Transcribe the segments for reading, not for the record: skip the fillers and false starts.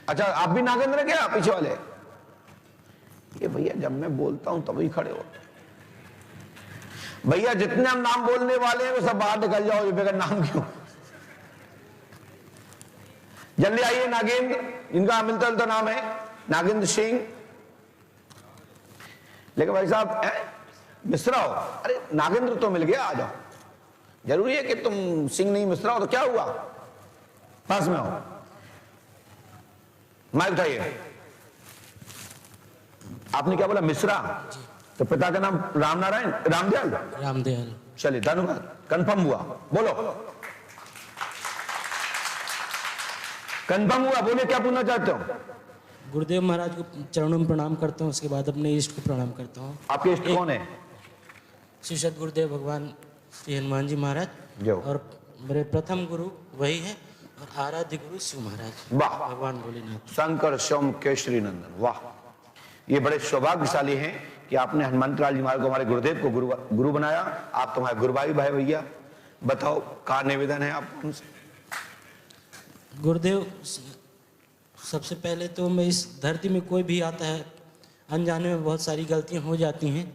अच्छा, आप भी नागेंद्र क्या पीछे वाले? ये भैया जब मैं बोलता हूं तभी खड़े होते हैं। भैया जितने हम नाम बोलने वाले हैं वो सब बाहर निकल जाओ, ये बगैर नाम क्यों? जल्दी आइए। नागेंद्र, इनका मिलता जुलता नाम है नागेंद्र सिंह। लेकिन भाई साहब मिश्रा हो? अरे नागेंद्र तो मिल गया, आ जाओ। जरूरी है कि तुम सिंह नहीं मिश्रा हो तो क्या हुआ? पास में हो, माइक उठाइए। आपने क्या बोला? मिश्रा। तो पिता का नाम रामनारायण, रामदयाल? रामदयाल। चलिए, धन्यवाद, कंफर्म हुआ। बोलो, कंफर्म हुआ। बोले, क्या पूछना चाहते हो? गुरुदेव महाराज को चरणों में प्रणाम करता हूँ, उसके बाद अपने इष्ट को प्रणाम करता हूँ। आपके इष्ट कौन है? श्री सद गुरुदेव भगवान श्री हनुमान जी महाराज, और मेरे प्रथम गुरु वही है, और आराध्य गुरु शिव महाराज। वाह, भगवान भोलेनाथ, शंकर सोम केशरी नंदन। वाह, ये बड़े सौभाग्यशाली हैं कि आपने हनुमंत लाल जी महाराज को, हमारे गुरुदेव को गुरु बनाया। आप तो हमारे गुरुभाई भाई भैया। बताओ, क्या निवेदन है आपको उनसे? गुरुदेव, सबसे पहले तो मैं इस धरती में कोई भी आता है, अनजाने में बहुत सारी गलतियां हो जाती हैं,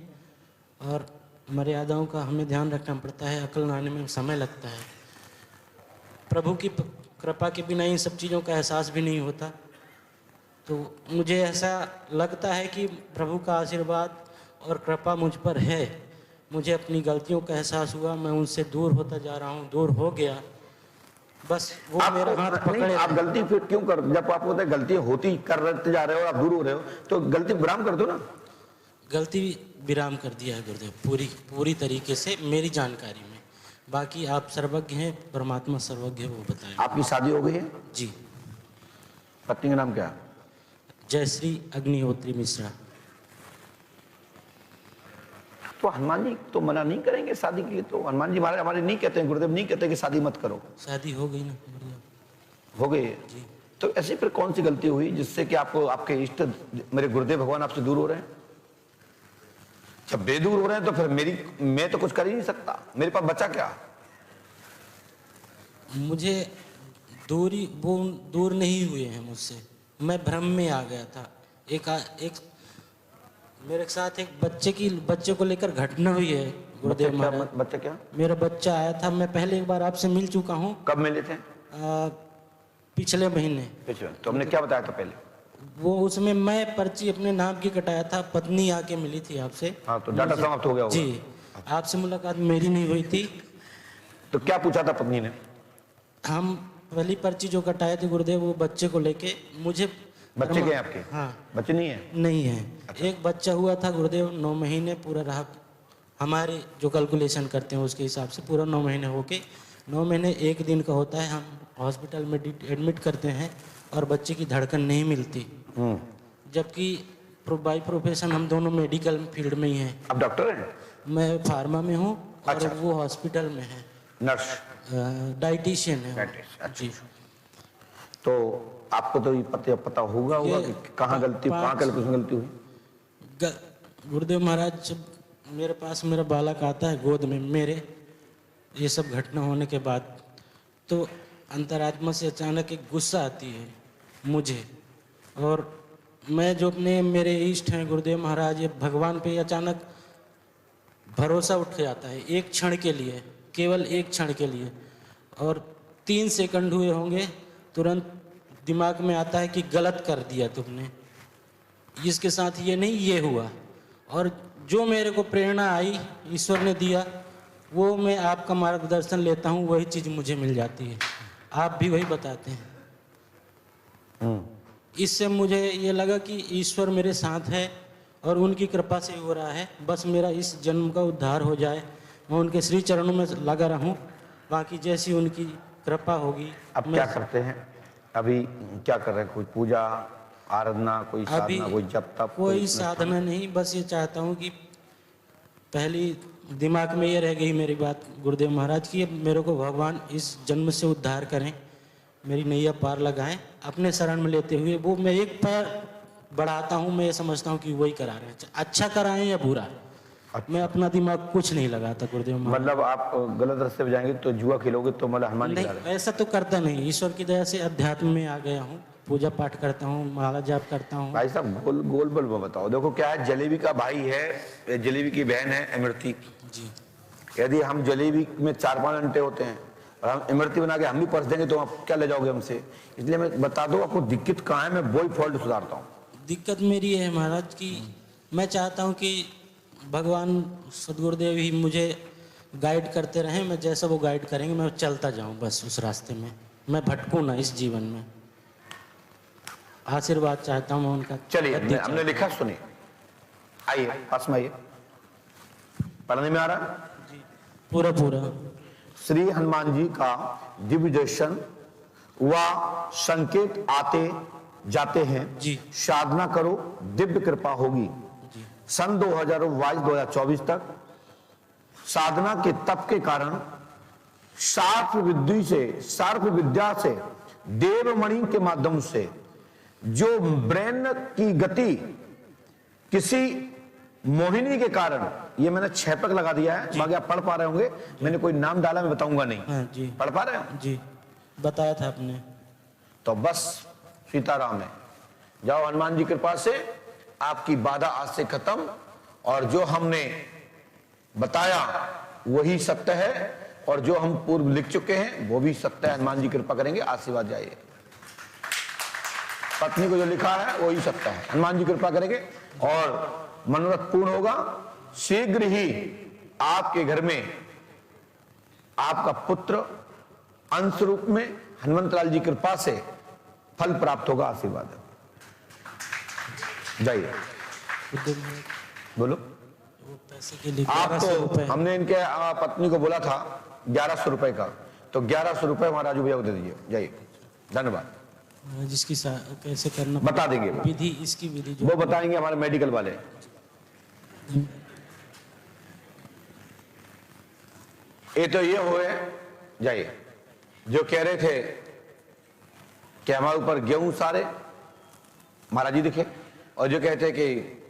और मर्यादाओं का हमें ध्यान रखना पड़ता है। अकल आने में समय लगता है। प्रभु की कृपा के बिना इन सब चीज़ों का एहसास भी नहीं होता। तो मुझे ऐसा लगता है कि प्रभु का आशीर्वाद और कृपा मुझ पर है। मुझे अपनी गलतियों का एहसास हुआ, मैं उनसे दूर होता जा रहा हूँ, दूर हो गया। बस वो मेरा हाथ पकड़े। आप गलती फिर क्यों कर? जब आपको होता है गलती होती करते जा रहे हो, आप दूर हो रहे हो, तो गलती विराम कर दो ना। गलती विराम कर दिया है गुरुदेव, पूरी तरीके से मेरी जानकारी में। बाकी आप सर्वज्ञ हैं, परमात्मा सर्वज्ञ है, वो बताएं। आपकी शादी हो गई है? जी। पत्नी का नाम क्या है? जयश्री अग्निहोत्री मिश्रा। तो हनुमान जी तो मना नहीं करेंगे शादी के लिए? तो हनुमान जी महाराज हमारे नहीं कहते हैं, गुरुदेव नहीं कहते कि शादी मत करो। शादी हो गई ना हो गई? जी। तो ऐसी फिर कौन सी गलती हुई जिससे कि आपको आपके इष्ट मेरे गुरुदेव भगवान आपसे दूर हो रहे हैं? जब बेदूर हो रहे हैं तो फिर मैं तो कुछ कर ही नहीं सकता। मेरे पास बचा क्या? मुझे वो दूर नहीं हुए हैं मुझसे, मैं भ्रम में आ गया था। एक मेरे साथ एक बच्चे को लेकर घटना हुई है गुरुदेव महाराज। बच्चा क्या? मेरा बच्चा आया था, मैं पहले एक बार आपसे मिल चुका हूँ। कब मिले थे? पिछले महीने। तो हमने क्या बताया था पहले? वो उसमें मैं पर्ची अपने नाम की कटाया था, पत्नी आके मिली थी आपसे। हाँ, तो डाटा समाप्त हो गया होगा। जी, आपसे मुलाकात मेरी नहीं हुई थी। तो क्या पूछा था पत्नी ने? हम पहली पर्ची जो कटाए थे गुरुदेव, वो बच्चे को लेके मुझे। बच्चे क्या आपके? हाँ। बच्चे नहीं है? नहीं है। अच्छा। एक बच्चा हुआ था गुरुदेव, 9 महीने पूरा रहा। हमारे जो कैलकुलेशन करते हैं उसके हिसाब से पूरा 9 महीने होके, 9 महीने 1 दिन का होता है, हम हॉस्पिटल में एडमिट करते हैं और बच्चे की धड़कन नहीं मिलती। जबकि बाई प्रोफेशन हम दोनों मेडिकल फील्ड में ही हैं। आप डॉक्टर हैं? मैं फार्मा में हूँ, और अच्छा। वो हॉस्पिटल में है, नर्स, डाइटिशियन है। अच्छा। जी। तो आपको तो ये पता होगा कि कहाँ गलती, कहाँ गलती हुई? गुरुदेव महाराज, जब मेरे पास मेरा बालक आता है गोद में मेरे, ये सब घटना होने के बाद, तो अंतरात्मा से अचानक एक गुस्सा आती है मुझे, और मैं जो अपने मेरे इष्ट हैं गुरुदेव महाराज, ये भगवान पे अचानक भरोसा उठ जाता है एक क्षण के लिए, केवल एक क्षण के लिए। और 3 सेकंड हुए होंगे, तुरंत दिमाग में आता है कि गलत कर दिया तुमने, इसके साथ ये नहीं, ये हुआ। और जो मेरे को प्रेरणा आई, ईश्वर ने दिया, वो मैं आपका मार्गदर्शन लेता हूँ, वही चीज़ मुझे मिल जाती है। आप भी वही बताते हैं। इससे मुझे ये लगा कि ईश्वर मेरे साथ है और उनकी कृपा से हो रहा है। बस मेरा इस जन्म का उद्धार हो जाए, मैं उनके श्री चरणों में लगा रहूं, बाकी जैसी उनकी कृपा होगी। अब क्या करते हैं? अभी क्या कर रहे हैं? कोई पूजा आराधना, कोई साधना, कोई जप तप? कोई साधना नहीं, बस ये चाहता हूँ कि पहली दिमाग में ये रह गई मेरी बात गुरुदेव महाराज की, मेरे को भगवान इस जन्म से उद्धार करें, मेरी नैया पार लगाएं, अपने शरण में लेते हुए। वो मैं एक पैर बढ़ाता हूँ, मैं ये समझता हूँ कि वही करा रहे हैं, अच्छा कराएं या बुरा। अच्छा। मैं अपना दिमाग कुछ नहीं लगाता गुरुदेव महाराज। मतलब आप गलत रास्ते पे जाएंगे तो जुआ खेलोगे तो मतलब हनुमान नहीं, ऐसा तो करता नहीं, ईश्वर की दया से अध्यात्म में आ गया हूँ, पूजा पाठ करता हूँ, माला जाप करता हूँ। भाई साहब गोल गोल बोल में बताओ। देखो क्या है, जलेबी का भाई है, जलेबी की बहन है इमरती। जी यदि हम जलेबी में 4-5 घंटे होते हैं और हम इमरती बना के हम भी परस देंगे तो आप क्या ले जाओगे हमसे? इसलिए मैं बता दो आपको दिक्कत कहाँ है, मैं वही फॉल्ट सुधारता हूँ। दिक्कत मेरी है महाराज कि मैं चाहता हूँ कि भगवान सदगुरुदेव ही मुझे गाइड करते रहें, मैं जैसा वो गाइड करेंगे मैं चलता जाऊँ बस उस रास्ते में, मैं भटकूँ ना इस जीवन में। आशीर्वाद चाहता हूँ मैं उनका। चलिए गद्दी हमने लिखा, सुनिए, आइए पास में आइए, पढ़ने में आ रहा है। पूरा पूरा श्री हनुमान जी का दिव्य दर्शन व संकेत आते जाते हैं जी। साधना करो, दिव्य कृपा होगी। जी सन 2022-2024 तक साधना के तप के कारण शार्प विद्या से देवमणि के माध्यम से जो ब्रेन की गति किसी मोहिनी के कारण, ये मैंने 6 पक लगा दिया है, बाकी आप पढ़ पा रहे होंगे, मैंने कोई नाम डाला मैं बताऊंगा नहीं। हाँ जी पढ़ पा रहे हो? जी बताया था आपने। तो बस सीताराम है, जाओ हनुमान जी कृपा से आपकी बाधा आज से खत्म, और जो हमने बताया वही सत्य है, और जो हम पूर्व लिख चुके हैं वो भी सत्य है। हनुमान जी कृपा करेंगे, आशीर्वाद जाइए। पत्नी को जो लिखा है वही सत्य है, हनुमान जी कृपा करेंगे और मनोरथ पूर्ण होगा। शीघ्र ही आपके घर में आपका पुत्र अंश रूप में हनुमंतलाल जी कृपा से फल प्राप्त होगा, आशीर्वाद है। जाइए बोलो। वो पैसे के लिए आप 1100 तो रुपए। हमने इनके पत्नी को बोला था 1100 रुपए का, तो 1100 रुपए वहां राजू भैया को दे दीजिए। जाइए, धन्यवाद। जिसकी कैसे करना बता देंगे विधि, इसकी विधि जो वो बताएंगे हमारे मेडिकल वाले। ये तो ये हुए, जाइए। जो कह रहे थे कि हमारे ऊपर गेहूं सारे महाराज जी दिखे, और जो कहते कि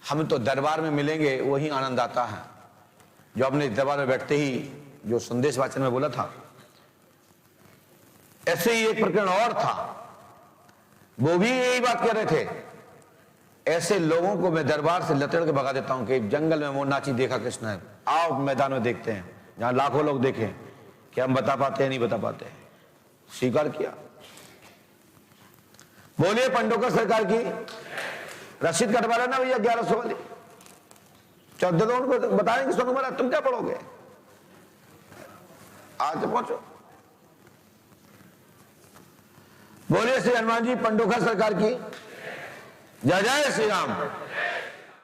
हम तो दरबार में मिलेंगे वही आनंद आता है, जो अपने दरबार में बैठते ही जो संदेश वाचन में बोला था, ऐसे ही एक प्रकरण और था, वो भी यही बात कह रहे थे। ऐसे लोगों को मैं दरबार से लतड़ के भगा देता हूं कि जंगल में वो नाची देखा कृष्ण है, आओ मैदान में देखते हैं, जहां लाखों लोग देखें कि हम बता पाते हैं नहीं बता पाते। स्वीकार किया। बोलिए पंडोकर सरकार की। रसीद कटवा लेना भैया 1100 वाली, 14 तो उनको बताएंगे सोनू महाराज तुम क्या पढ़ोगे, आज पहुंचो। बोलिए श्री हनुमान जी पंडोकर सरकार की। जय जय श्री राम।